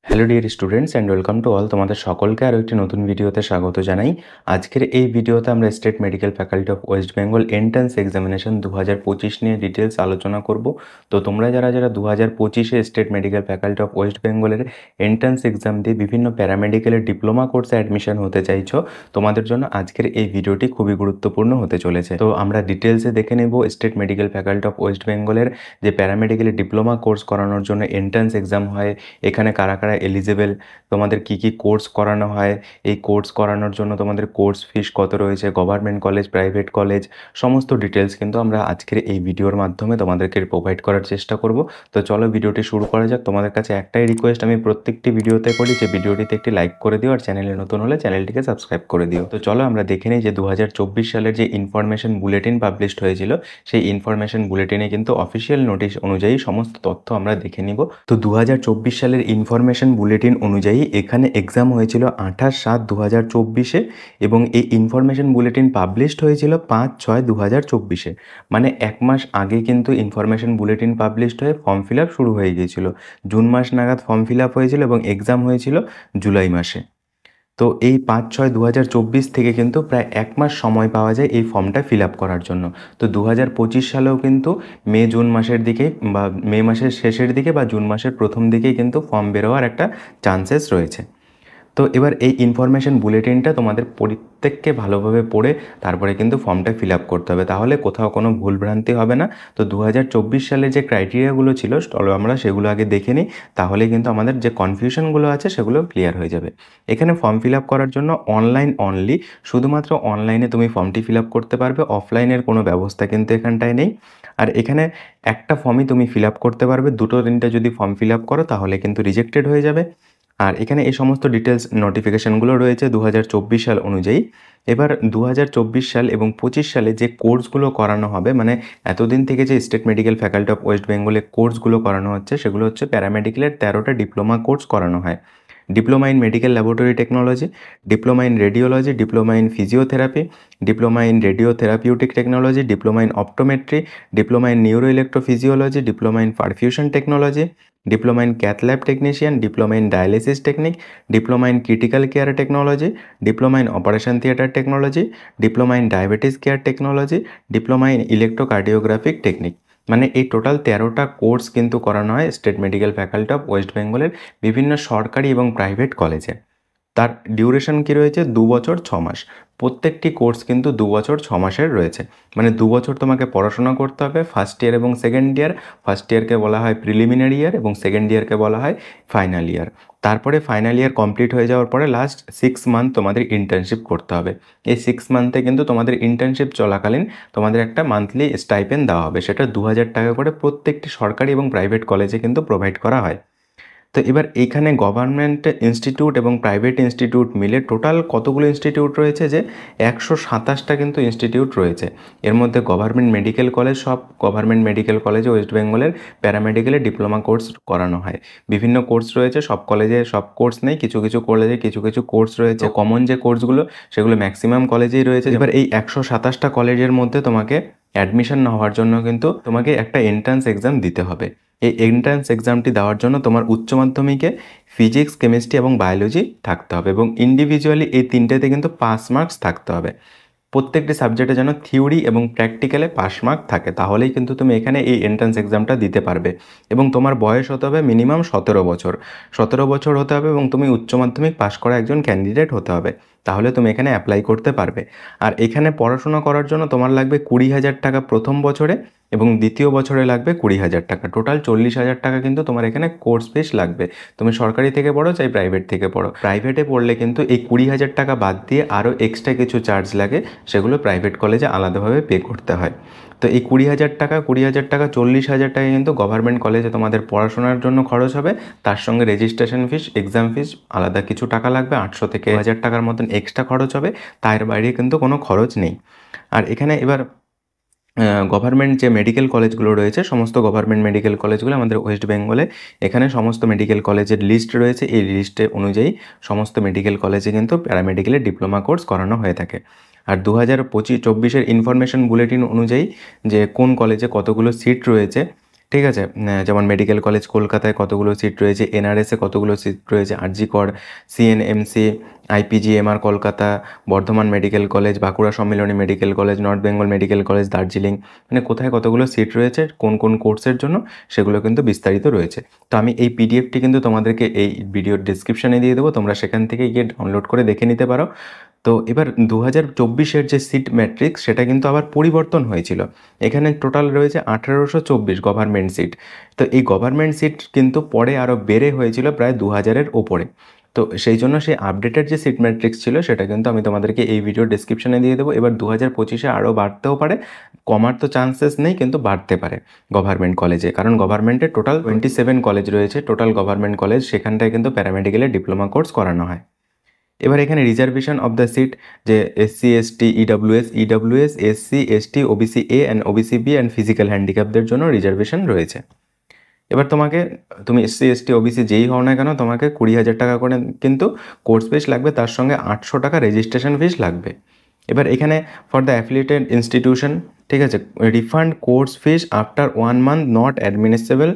Hello dear students and welcome to all, তোমাদের সকলকে আরও একটি নতুন ভিডিওতে স্বাগত জানাই। আজকের এই ভিডিওতে আমরা State medical faculty of West Bengal entrance examination 2025 নিয়ে ডিটেলস আলোচনা করব। তো তোমরা যারা 2025-এ State medical faculty of West বেঙ্গলের এন্ট্রান্স এক্সাম দিয়ে বিভিন্ন প্যারামেডিকেলের ডিপ্লোমা কোর্সে অ্যাডমিশন হতে চাইছো, তোমাদের জন্য আজকের এই ভিডিওটি খুবই গুরুত্বপূর্ণ হতে চলেছে। তো আমরা ডিটেলসে দেখে নেব state medical faculty of West বেঙ্গলের যে প্যারামেডিকেলের ডিপ্লোমা কোর্স করানোর জন্য এন্ট্রান্স এক্সাম হয়, এখানে কারা কারা এলিজিবল, তোমাদের কি কি কোর্স করানো হয়, এই কোর্স করানোর জন্য তোমাদের কোর্স ফিস কত রয়েছে, গভর্নমেন্ট কলেজ, প্রাইভেট কলেজ, সমস্ত ডিটেলস কিন্তু আমরা আজকের এই ভিডিওর মাধ্যমে তোমাদেরকে প্রোভাইড করার চেষ্টা করব। তো চলো ভিডিওটি শুরু করা যাক। তোমাদের কাছে একটাই রিকোয়েস্ট আমি প্রত্যেকটি ভিডিওতে করি যে ভিডিওটিতে একটি লাইক করে দিও আর চ্যানেলে নতুন হলে চ্যানেলটিকে সাবস্ক্রাইব করে দিও। তো চলো আমরা দেখে নিই যে 2024 সালের যে ইনফরমেশন বুলেটিন পাবলিশড হয়েছিল, সেই ইনফরমেশন বুলেটিনে কিন্তু অফিসিয়াল নোটিশ অনুযায়ী সমস্ত তথ্য আমরা দেখে নিব। তো 2024 সালের ইনফরমেশন বুলেটিন অনুযায়ী এখানে এক্সাম হয়েছিল 28/7/2024-এ এবং এই ইনফরমেশন বুলেটিন পাবলিশড হয়েছিল 5/6/2024-এ, মানে এক মাস আগে কিন্তু ইনফরমেশন বুলেটিন পাবলিশড হয়ে ফর্ম ফিল আপ শুরু হয়ে গিয়েছিল। জুন মাস নাগাদ ফর্ম ফিল আপ হয়েছিল এবং এক্সাম হয়েছিল জুলাই মাসে। তো এই 5/6/2024 থেকে কিন্তু প্রায় এক মাস সময় পাওয়া যায় এই ফর্মটা ফিল আপ করার জন্য। তো 2025 সালেও কিন্তু জুন মাসের দিকেই বা মে মাসের শেষের দিকে বা জুন মাসের প্রথম দিকেই কিন্তু ফর্ম বেরোয়ার একটা চান্সেস রয়েছে। তো এবার এই ইনফরমেশন বুলেটিনটা তোমাদের প্রত্যেককে ভালোভাবে পড়ে তারপরে কিন্তু ফর্মটা ফিল আপ করতে হবে, তাহলে কোথাও কোনো ভুলভ্রান্তি হবে না। তো 2024 সালে যে ক্রাইটেরিয়াগুলো ছিল চলো আমরা সেগুলো আগে দেখে নিই, তাহলে কিন্তু আমাদের যে কনফিউশনগুলো আছে সেগুলো ক্লিয়ার হয়ে যাবে। এখানে ফর্ম ফিল আপ করার জন্য অনলাইন অনলি, শুধুমাত্র অনলাইনে তুমি ফর্মটি ফিল আপ করতে পারবে, অফলাইনের কোনো ব্যবস্থা কিন্তু এখানটায় নেই। আর এখানে একটা ফর্মই তুমি ফিল আপ করতে পারবে, দুটো তিনটে যদি ফর্ম ফিল আপ করো তাহলে কিন্তু রিজেক্টেড হয়ে যাবে। আর এখানে এই সমস্ত ডিটেলস নোটিফিকেশানগুলো রয়েছে 2024 সাল অনুযায়ী। এবার 2024 সাল এবং 25 সালে যে কোর্সগুলো করানো হবে, মানে এতদিন থেকে যে state medical faculty of west বেঙ্গলে কোর্সগুলো করানো হচ্ছে সেগুলো হচ্ছে প্যারামেডিকেলের 13টা ডিপ্লোমা কোর্স করানো হয়। Diploma in medical laboratory technology, diploma in radiology, diploma in physiotherapy, diploma in radiotherapeutic technology, diploma in optometry, diploma in neuro electrophysiology, diploma in perfusion technology, diploma in cath lab technician, diploma in dialysis technique, diploma in critical care technology, diploma in operation theatre technology, diploma in diabetes care technology, diploma in electrocardiographic technique. মানে এই total 13টা course কিন্তু করানো হয় state medical faculty of West বেঙ্গলের বিভিন্ন সরকারি এবং প্রাইভেট কলেজে। তার ডিউরেশন কী রয়েছে? 2 বছর 6 মাস। প্রত্যেকটি কোর্স কিন্তু 2 বছর 6 মাসের রয়েছে। মানে 2 বছর তোমাকে পড়াশোনা করতে হবে, ফার্স্ট ইয়ার এবং সেকেন্ড ইয়ার। ফার্স্ট ইয়ারকে বলা হয় প্রিলিমিনারি ইয়ার এবং সেকেন্ড ইয়ারকে বলা হয় ফাইনাল ইয়ার। তারপরে ফাইনাল ইয়ার কমপ্লিট হয়ে যাওয়ার পরে লাস্ট 6 মান্থ তোমাদের ইন্টার্নশিপ করতে হবে। এই 6 মান্থে কিন্তু তোমাদের ইন্টার্নশিপ চলাকালীন তোমাদের একটা মান্থলি স্টাইপেন্ড দেওয়া হবে, সেটা 2000 টাকা করে প্রত্যেকটি সরকারি এবং প্রাইভেট কলেজে কিন্তু প্রোভাইড করা হয়। তো এবার এইখানে গভর্নমেন্ট ইনস্টিটিউট এবং প্রাইভেট ইনস্টিটিউট মিলে টোটাল কতগুলো ইনস্টিটিউট রয়েছে? যে 127টা কিন্তু ইনস্টিটিউট রয়েছে। এর মধ্যে গভর্নমেন্ট মেডিকেল কলেজ, সব গভর্নমেন্ট মেডিকেল কলেজে ওয়েস্ট বেঙ্গলের প্যারামেডিকেলের ডিপ্লোমা কোর্স করানো হয়। বিভিন্ন কোর্স রয়েছে, সব কলেজে সব কোর্স নেই, কিছু কিছু কলেজে কিছু কিছু কোর্স রয়েছে। কমন যে কোর্সগুলো সেগুলো ম্যাক্সিমাম কলেজেই রয়েছে। এবার এই 127টা কলেজের মধ্যে তোমাকে অ্যাডমিশন না হওয়ার জন্য কিন্তু তোমাকে একটা এন্ট্রান্স এক্সাম দিতে হবে। এই এন্ট্রান্স এক্সামটি দেওয়ার জন্য তোমার উচ্চ মাধ্যমিকে ফিজিক্স, কেমিস্ট্রি এবং বায়োলজি থাকতে হবে এবং ইন্ডিভিজুয়ালি এই তিনটেতে কিন্তু পাস মার্কস থাকতে হবে। প্রত্যেকটি সাবজেক্টে যেন থিওরি এবং প্র্যাকটিক্যালে পাস মার্ক থাকে, তাহলেই কিন্তু তুমি এখানে এই এন্ট্রান্স এক্সামটা দিতে পারবে। এবং তোমার বয়স হতে হবে মিনিমাম 17 বছর। 17 বছর হতে হবে এবং তুমি উচ্চ মাধ্যমিক পাশ করা একজন ক্যান্ডিডেট হতে হবে, তাহলে তুমি এখানে অ্যাপ্লাই করতে পারবে। আর এখানে পড়াশোনা করার জন্য তোমার লাগবে 20,000 টাকা প্রথম বছরে এবং দ্বিতীয় বছরে লাগবে 20,000 টাকা। টোটাল 40,000 টাকা কিন্তু তোমার এখানে কোর্স ফিস লাগবে। তুমি সরকারি থেকে পড়ো চাই প্রাইভেট থেকে পড়ো। প্রাইভেটে পড়লে কিন্তু এই 20,000 টাকা বাদ দিয়ে আরও এক্সট্রা কিছু চার্জ লাগে, সেগুলো প্রাইভেট কলেজে আলাদাভাবে পে করতে হয়। তো এই 20,000 টাকা 40,000 টাকা কিন্তু গভর্নমেন্ট কলেজে তোমাদের পড়াশোনার জন্য খরচ হবে। তার সঙ্গে রেজিস্ট্রেশন ফিস, এক্সাম ফিস আলাদা কিছু টাকা লাগবে, 800 থেকে 1,000 টাকার মতন এক্সট্রা খরচ হবে। তার বাইরে কিন্তু কোনো খরচ নেই। আর এখানে এবার গভর্নমেন্ট যে মেডিকেল কলেজগুলো রয়েছে, সমস্ত গভর্নমেন্ট মেডিকেল কলেজগুলো আমাদের ওয়েস্ট বেঙ্গলে, এখানে সমস্ত মেডিকেল কলেজের লিস্ট রয়েছে। এই লিস্টে অনুযায়ী সমস্ত মেডিকেল কলেজে কিন্তু প্যারামেডিকেলের ডিপ্লোমা কোর্স করানো হয়ে থাকে। আর 2024-এর ইনফরমেশন বুলেটিন অনুযায়ী যে কোন কলেজে কতগুলো সিট রয়েছে ঠিক আছে? যেমন মেডিকেল কলেজ কলকাতায় কতগুলো সিট রয়েছে, এনআরএসে কতগুলো সিট রয়েছে, RG Kar, CNMC, IPGMR Kolkata, Bardhaman medical college, Bankura Sammilani medical college, North Bengal medical college, Darjeeling, মানে কোথায় কতগুলো সিট রয়েছে, কোন কোন কোর্সের জন্য, সেগুলো কিন্তু বিস্তারিত রয়েছে। তো আমি এই পিডিএফটি কিন্তু তোমাদেরকে এই ভিডিওর ডেসক্রিপশনে দিয়ে দেবো, তোমরা সেখান থেকে গিয়ে ডাউনলোড করে দেখে নিতে পারো। তো এবার 2024-এর যে সিট ম্যাট্রিক্স সেটা কিন্তু আবার পরিবর্তন হয়েছিল। এখানে টোটাল রয়েছে 1824 গভর্নমেন্ট সিট। তো এই গভর্নমেন্ট সিট কিন্তু পরে আরও বেড়ে হয়েছিল প্রায় 2000-এর ওপরে। তো সেই জন্য সেই আপডেটেড যে সিট ম্যাট্রিক্স ছিল সেটা কিন্তু আমি তোমাদেরকে এই ভিডিও ডেসক্রিপশনে দিয়ে দেবো। এবার 2025-এ আরও বাড়তেও পারে, কমার তো চান্সেস নেই, কিন্তু বাড়তে পারে গভর্নমেন্ট কলেজে, কারণ গভর্নমেন্টের টোটাল 27 কলেজ রয়েছে, টোটাল গভর্নমেন্ট কলেজ, সেখানটায় কিন্তু প্যারামেডিক্যালের ডিপ্লোমা কোর্স করানো হয়। এবার এখানে রিজার্ভেশন অফ দ্য সিট, যে SC ST EWS SC ST OBC A and OBC B and physical হ্যান্ডিক্যাপদের জন্য রিজার্ভেশন রয়েছে। এবার তুমি এসসি এসটি ওবিসি যেই হও না কেন, তোমাকে 20,000 টাকা করে কিন্তু কোর্স ফিস লাগবে, তার সঙ্গে 800 টাকা রেজিস্ট্রেশন ফিস লাগবে। এবার এখানে ফর দ্য অ্যাফিলিয়েটেড ইনস্টিটিউশন, ঠিক আছে, refund course fees after 1 month not administrable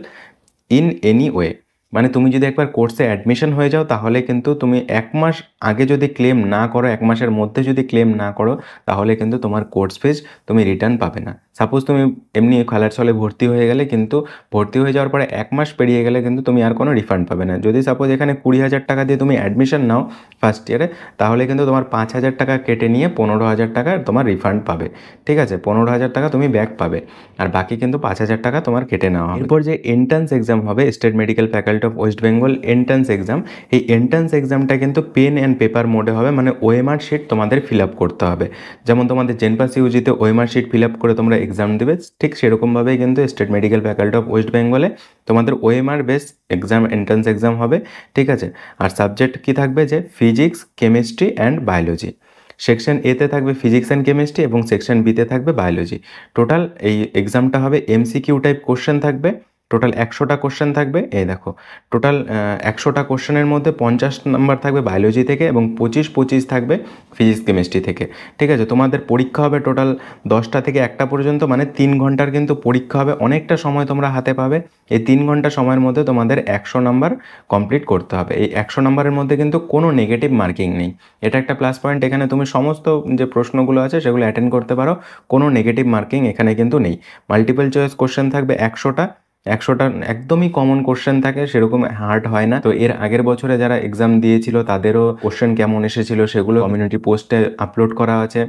in any way. মানে তুমি যদি একবার কোর্সে অ্যাডমিশন হয়ে যাও, তাহলে কিন্তু তুমি 1 মাস আগে যদি ক্লেম না করো, 1 মাসের মধ্যে যদি ক্লেম না করো, তাহলে কিন্তু তোমার কোর্স ফিস তুমি রিটার্ন পাবে না। সাপোজ তুমি এমনি খেলার ছলে ভর্তি হয়ে গেলে, কিন্তু ভর্তি হয়ে যাওয়ার পরে 1 মাস পেরিয়ে গেলে কিন্তু তুমি আর কোনো রিফান্ড পাবে না। যদি সাপোজ এখানে 20,000 টাকা দিয়ে তুমি অ্যাডমিশন নাও ফার্স্ট ইয়ারে, তাহলে কিন্তু তোমার 5,000 টাকা কেটে নিয়ে 15,000 টাকা তোমার রিফান্ড পাবে। ঠিক আছে, 15,000 টাকা তুমি ব্যাক পাবে, আর বাকি কিন্তু 5,000 টাকা তোমার কেটে নেওয়া হবে। এরপর যে এন্ট্রান্স এক্সাম হবে, state medical faculty of West Bengal entrance exam, এই এন্ট্রান্স এক্সামটা কিন্তু পেন অ্যান্ড পেপার মোডে হবে, মানে ওএমআর শিট তোমাদের ফিল আপ করতে হবে। যেমন তোমাদের জেনপাস ইউজিতে ওএমআর শিট ফিল আপ করে তোমরা এক্সাম দেবে, ঠিক সেরকমভাবেই কিন্তু state medical faculty of west বেঙ্গলে তোমাদের OMR base exam, entrance exam হবে। ঠিক আছে, আর সাবজেক্ট কি থাকবে, যে physics, chemistry and biology. Section এতে থাকবে ফিজিক্স অ্যান্ড কেমিস্ট্রি এবং সেকশন বিতে থাকবে বায়োলজি। টোটাল এই এক্সামটা হবে এমসিকিউ টাইপ কোশ্চেন থাকবে, টোটাল 100টা কোশ্চেন থাকবে। এই দেখো, টোটাল 100টা কোশ্চেনের মধ্যে 50 নাম্বার থাকবে বায়োলজি থেকে এবং 25 থাকবে ফিজিক্স কেমিস্ট্রি থেকে। ঠিক আছে, তোমাদের পরীক্ষা হবে টোটাল 10টা থেকে 1টা পর্যন্ত, মানে 3 ঘন্টার কিন্তু পরীক্ষা হবে। অনেকটা সময় তোমরা হাতে পাবে। এই 3 ঘন্টা সময়ের মধ্যে তোমাদের 100 নাম্বার কমপ্লিট করতে হবে। এই 100 নাম্বারের মধ্যে কিন্তু কোনো নেগেটিভ মার্কিং নেই, এটা একটা প্লাস পয়েন্ট। এখানে তুমি সমস্ত যে প্রশ্নগুলো আছে সেগুলো অ্যাটেন্ড করতে পারো, কোনো নেগেটিভ মার্কিং এখানে কিন্তু নেই। মাল্টিপল চয়েস কোশ্চেন থাকবে 100টা, 100টা একদমই কমন কোশ্চেন থাকে, সেরকম হার্ড হয় না। তো এর আগের বছরে যারা এক্সাম দিয়েছিল তাদেরও কোশ্চেন কেমন এসেছিল সেগুলো কমিউনিটি পোস্টে আপলোড করা আছে।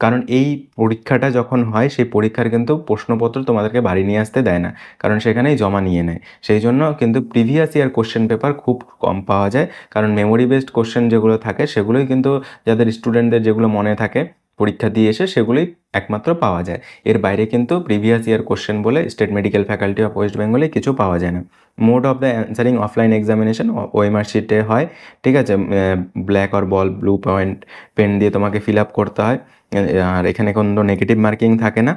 কারণ এই পরীক্ষাটা যখন হয়, সেই পরীক্ষার কিন্তু প্রশ্নপত্র তোমাদেরকে বাড়ি নিয়ে আসতে দেয় না, কারণ সেখানেই জমা নিয়ে নেয়। সেই জন্য কিন্তু প্রিভিয়াস ইয়ার কোশ্চেন পেপার খুব কম পাওয়া যায়, কারণ মেমোরি বেসড কোশ্চেন যেগুলো থাকে সেগুলোই কিন্তু যাদের স্টুডেন্টদের যেগুলো মনে থাকে পরীক্ষা দিয়ে এসে সেগুলোই একমাত্র পাওয়া যায়। এর বাইরে কিন্তু প্রিভিয়াস ইয়ার কোশ্চেন বলে state medical faculty of west বেঙ্গলে কিছু পাওয়া যায় না। Mode of the answering offline examination OMR শিটে হয়। ঠিক আছে, black or ball blue point pen দিয়ে তোমাকে ফিল আপ করতে হয়, আর এখানে কোনো নেগেটিভ মার্কিং থাকে না।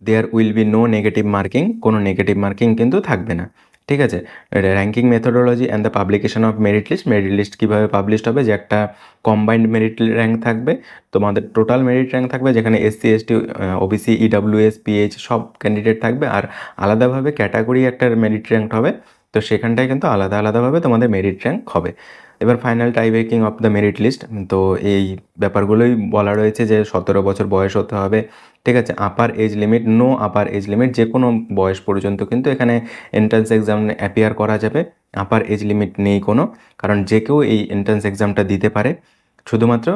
There will be no negative marking, কোনো নেগেটিভ মার্কিং কিন্তু থাকবে না। ঠিক আছে, ranking methodology and the publication of merit list, merit list কীভাবে পাবলিশড হবে, যে একটা কম্বাইন্ড মেরিট র্যাঙ্ক থাকবে, তোমাদের টোটাল মেরিট র্যাঙ্ক থাকবে, যেখানে SC ST OBC EWS pH সব ক্যান্ডিডেট থাকবে, আর আলাদাভাবে ক্যাটাগরি একটা মেরিট র্যাঙ্ক হবে। তো সেখানটায় কিন্তু আলাদা আলাদাভাবে তোমাদের মেরিট র্যাঙ্ক হবে। এবার final tie breaking of the merit list, তো এই ব্যাপারগুলোই বলা রয়েছে, যে 17 বছর বয়স হতে হবে। ঠিক আছে, upper age limit, no upper age limit, যে কোনো বয়স পর্যন্ত কিন্তু এখানে এন্ট্রান্স এক্সাম অ্যাপিয়ার করা যাবে। আপার এজ লিমিট নেই কোনো, কারণ যে কেউ এই এন্ট্রান্স এক্সামটা দিতে পারে। শুধুমাত্র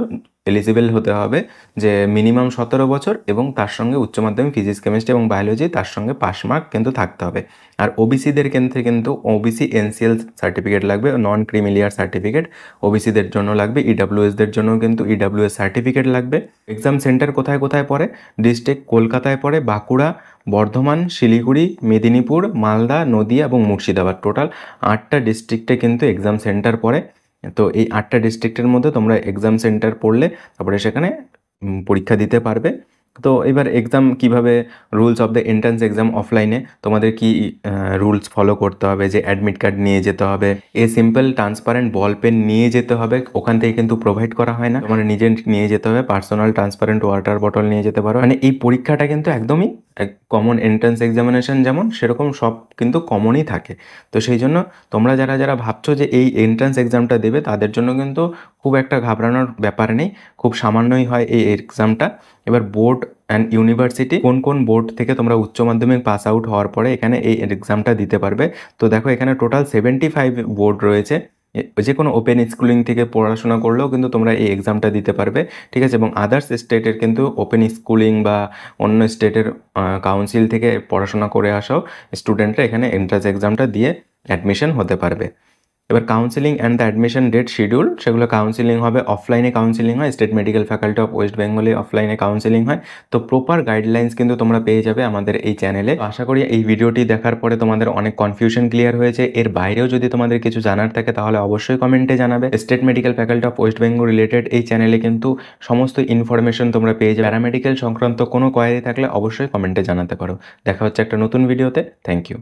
এলিজিবল হতে হবে যে মিনিমাম 17 বছর এবং তার সঙ্গে উচ্চ মাধ্যমিক ফিজিক্স কেমিস্ট্রি এবং বায়োলজি, তার সঙ্গে পাস মার্ক কিন্তু থাকতে হবে। আর ওবিসিদের ক্ষেত্রে কিন্তু ওবিসি এনসিএল সার্টিফিকেট লাগবে, নন ক্রিমিলিয়ার সার্টিফিকেট ওবিসিদের জন্য লাগবে। ইডব্লিউএসদের জন্য কিন্তু ইডব্লিউএস সার্টিফিকেট লাগবে। এক্সাম সেন্টার কোথায় কোথায় পড়ে, ডিস্ট্রিক্ট কলকাতায় পড়ে, বাঁকুড়া, বর্ধমান, শিলিগুড়ি, মেদিনীপুর, মালদা, নদিয়া এবং মুর্শিদাবাদ, টোটাল 8টা ডিস্ট্রিক্টে কিন্তু এক্সাম সেন্টার পড়ে। তো এই 8টা ডিস্ট্রিক্টের মধ্যে তোমরা এক্সাম সেন্টার পড়লে তারপরে সেখানে পরীক্ষা দিতে পারবে। তো এবার এক্সাম কিভাবে, rules of the entrance exam অফলাইনে তোমাদের কি রুলস ফলো করতে হবে, যে অ্যাডমিট কার্ড নিয়ে যেতে হবে, সিম্পল ট্রান্সপারেন্ট বল পেন নিয়ে যেতে হবে, ওখান থেকে কিন্তু প্রোভাইড করা হয় না, তোমার নিজে নিয়ে যেতে হবে। পার্সোনাল ট্রান্সপারেন্ট ওয়াটার বটল নিয়ে যেতে পারো। মানে এই পরীক্ষাটা কিন্তু একদমই কমন এন্ট্রান্স এক্সামিনেশন যেমন সেরকম সব কিন্তু কমনই থাকে। তো সেই জন্য তোমরা যারা ভাবছো যে এই এন্ট্রান্স এক্সামটা দেবে তাদের জন্য কিন্তু খুব একটা ঘাবড়ানোর ব্যাপার নেই। খুব সামান্যই হয় এই এক্সামটা। এবার বোর্ড অ্যান্ড ইউনিভার্সিটি কোন বোর্ড থেকে তোমরা উচ্চ মাধ্যমিক পাস আউট হওয়ার পরে এখানে এই এক্সামটা দিতে পারবে। তো দেখো এখানে টোটাল 75 বোর্ড রয়েছে। যে কোনো ওপেন স্কুলিং থেকে পড়াশোনা করলেও কিন্তু তোমরা এই এক্সামটা দিতে পারবে, ঠিক আছে? এবং আদার্স স্টেটের কিন্তু ওপেন স্কুলিং বা অন্য স্টেটের কাউন্সিল থেকে পড়াশোনা করে আসাও স্টুডেন্টরা এখানে এন্ট্রান্স এক্সামটা দিয়ে অ্যাডমিশন হতে পারবে। এবার counselling and the admission date schedule, সেগুলো কাউন্সিলিং হবে অফলাইনে কাউন্সিলিং হয়, state medical faculty of west বেঙ্গলে অফলাইনে কাউন্সিলিং হয়। তো প্রপার গাইডলাইন্স কিন্তু তোমরা পেয়ে যাবে আমাদের এই চ্যানেলে। আশা করি এই ভিডিওটি দেখার পরে তোমাদের অনেক কনফিউশন ক্লিয়ার হয়েছে। এর বাইরেও যদি তোমাদের কিছু জানার থাকে তাহলে অবশ্যই কমেন্টে জানাবে। State medical faculty of West Bengal related এই চ্যানেলে কিন্তু সমস্ত ইনফরমেশন তোমরা পেয়ে যাবে। প্যারামেডিক্যাল সংক্রান্ত কোনো কোয়ারি থাকলে অবশ্যই কমেন্টে জানাতে পারো। দেখা হচ্ছে একটা নতুন ভিডিওতে। Thank you.